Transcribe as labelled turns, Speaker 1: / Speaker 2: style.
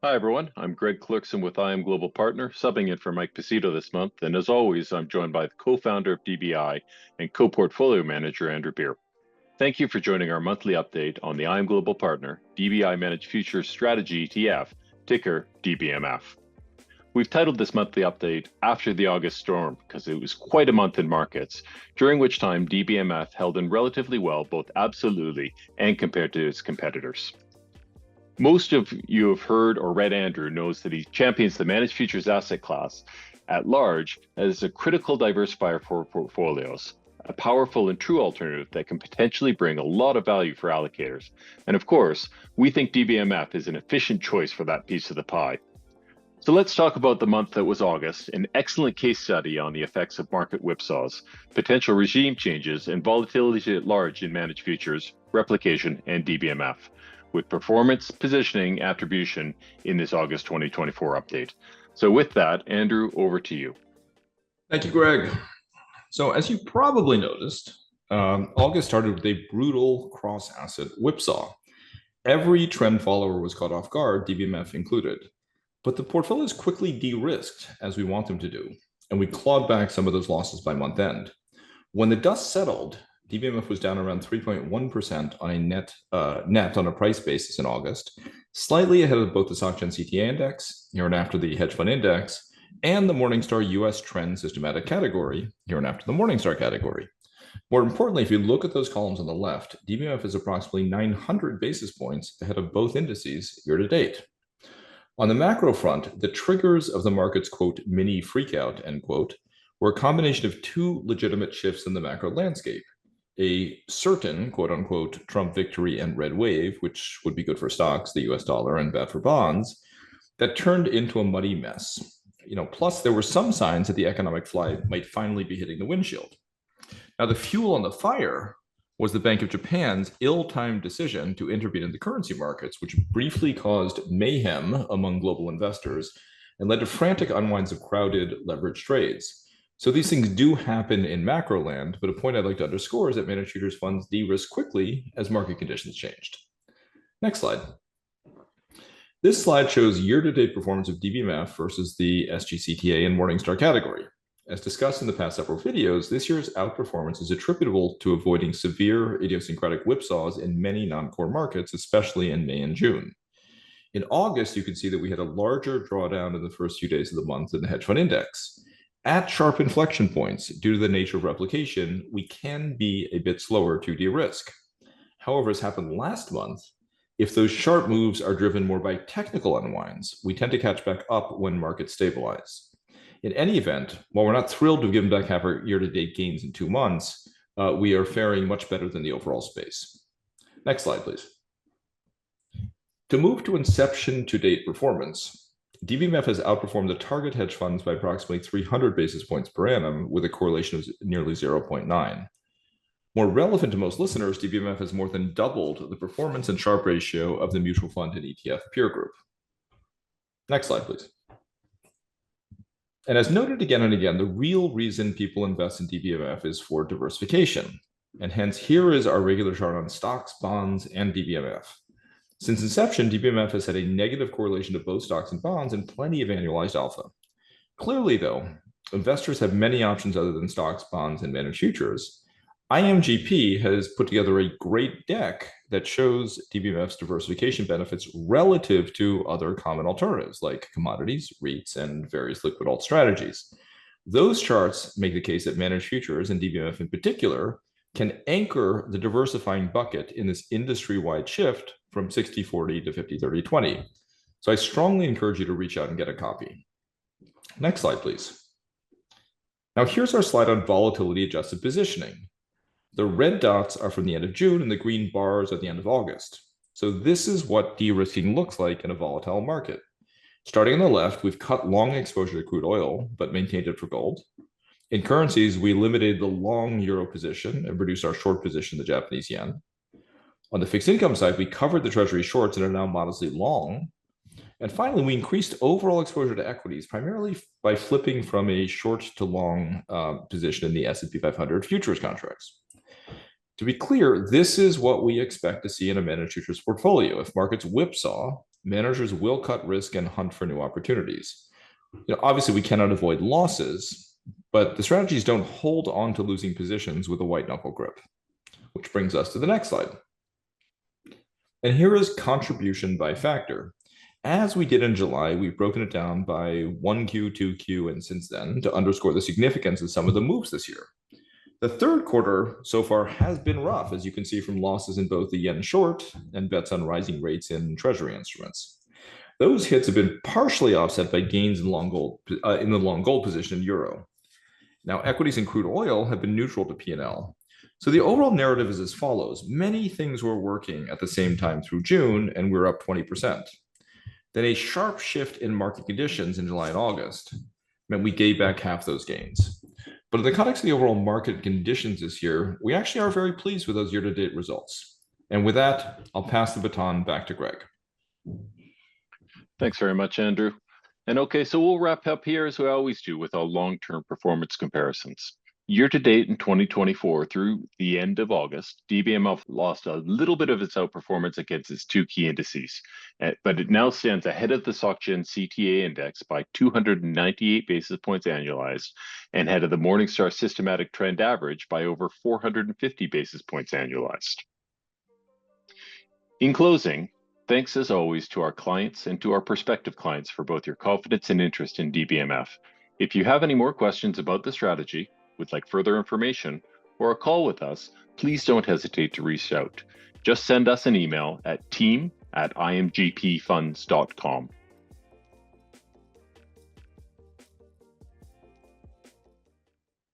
Speaker 1: Hi, everyone. I'm Greg Clerkson with Global Partner, subbing in for Mike Pacito this month. And as always, I'm joined by the co-founder of DBI and co-portfolio manager, Andrew Beer. Thank you for joining our monthly update on the Global Partner DBI Managed Futures Strategy ETF, ticker DBMF. We've titled this monthly update after the August storm because it was quite a month in markets, during which time DBMF held in relatively well, both absolutely and compared to its competitors. Most of you have heard or read Andrew knows that he champions the managed futures asset class at large as a critical diversifier for portfolios, a powerful and true alternative that can potentially bring a lot of value for allocators. And of course, we think DBMF is an efficient choice for that piece of the pie. So let's talk about the month that was August, an excellent case study on the effects of market whipsaws, potential regime changes, and volatility at large in managed futures, replication, and DBMF, with performance, positioning, attribution in this August 2024 update. So with that, Andrew, over to you.
Speaker 2: Thank you, Greg. So as you probably noticed, August started with a brutal cross-asset whipsaw. Every trend follower was caught off guard, DBMF included. But the portfolios quickly de-risked, as we want them to do, and we clawed back some of those losses by month end. When the dust settled, DBMF was down around 3.1% on a net on a price basis in August, slightly ahead of both the SocGen CTA index, here and after the hedge fund index, and the Morningstar US Trend Systematic category, here and after the Morningstar category. More importantly, if you look at those columns on the left, DBMF is approximately 900 basis points ahead of both indices year to date. On the macro front, the triggers of the market's, quote, mini freakout, end quote, were a combination of two legitimate shifts in the macro landscape. A certain, quote unquote, Trump victory and red wave, which would be good for stocks, the US dollar, and bad for bonds, that turned into a muddy mess. Plus there were some signs that the economic fly might finally be hitting the windshield. Now, the fuel on the fire was the Bank of Japan's ill-timed decision to intervene in the currency markets, which briefly caused mayhem among global investors and led to frantic unwinds of crowded leverage trades. So these things do happen in macro land, but a point I'd like to underscore is that managed futures funds de-risk quickly as market conditions changed. Next slide. This slide shows year-to-date performance of DBMF versus the SGCTA and Morningstar category. As discussed in the past several videos, this year's outperformance is attributable to avoiding severe idiosyncratic whipsaws in many non-core markets, especially in May and June. In August, you can see that we had a larger drawdown in the first few days of the month in the hedge fund index. At sharp inflection points, due to the nature of replication, we can be a bit slower to de-risk. However, as happened last month, if those sharp moves are driven more by technical unwinds, we tend to catch back up when markets stabilize. In any event, while we're not thrilled to have given back half our year-to-date gains in 2 months, we are faring much better than the overall space. Next slide, please. To move to inception to date performance, DBMF has outperformed the target hedge funds by approximately 300 basis points per annum with a correlation of nearly 0.9. More relevant to most listeners, DBMF has more than doubled the performance and Sharpe ratio of the mutual fund and ETF peer group. Next slide, please. And as noted again and again, the real reason people invest in DBMF is for diversification. And hence, here is our regular chart on stocks, bonds, and DBMF. Since inception, DBMF has had a negative correlation to both stocks and bonds and plenty of annualized alpha. Clearly, though, investors have many options other than stocks, bonds, and managed futures. iMGP has put together a great deck that shows DBMF's diversification benefits relative to other common alternatives like commodities, REITs, and various liquid alt strategies. Those charts make the case that managed futures, and DBMF in particular, can anchor the diversifying bucket in this industry-wide shift from 60-40 to 50-30-20. So I strongly encourage you to reach out and get a copy. Next slide, please. Now here's our slide on volatility adjusted positioning. The red dots are from the end of June and the green bars at the end of August. So this is what de-risking looks like in a volatile market. Starting on the left, we've cut long exposure to crude oil, but maintained it for gold. In currencies, we limited the long euro position and reduced our short position, the Japanese yen. On the fixed income side, we covered the treasury shorts and are now modestly long. And finally, we increased overall exposure to equities, primarily by flipping from a short to long position in the S&P 500 futures contracts. To be clear, this is what we expect to see in a managed futures portfolio. If markets whipsaw, managers will cut risk and hunt for new opportunities. Obviously, we cannot avoid losses, but the strategies don't hold on to losing positions with a white knuckle grip. Which brings us to the next slide. And here is contribution by factor. As we did in July, we've broken it down by 1Q, 2Q, and since then to underscore the significance of some of the moves this year. The third quarter so far has been rough, as you can see from losses in both the yen short and bets on rising rates in treasury instruments. Those hits have been partially offset by gains in long gold in the long gold position in euro. Now, equities and crude oil have been neutral to P&L. So the overall narrative is as follows. Many things were working at the same time through June, and we're up 20%. Then a sharp shift in market conditions in July and August meant we gave back half those gains. But in the context of the overall market conditions this year, we actually are very pleased with those year-to-date results. And with that, I'll pass the baton back to Greg.
Speaker 1: Thanks very much, Andrew. And okay, so we'll wrap up here as we always do with our long-term performance comparisons. Year to date in 2024 through the end of August, DBMF lost a little bit of its outperformance against its two key indices, but it now stands ahead of the SocGen CTA index by 298 basis points annualized and ahead of the Morningstar systematic trend average by over 450 basis points annualized. In closing, thanks as always to our clients and to our prospective clients for both your confidence and interest in DBMF. If you have any more questions about the strategy, would like further information, or a call with us, please don't hesitate to reach out. Just send us an email at team@imgpfunds.com.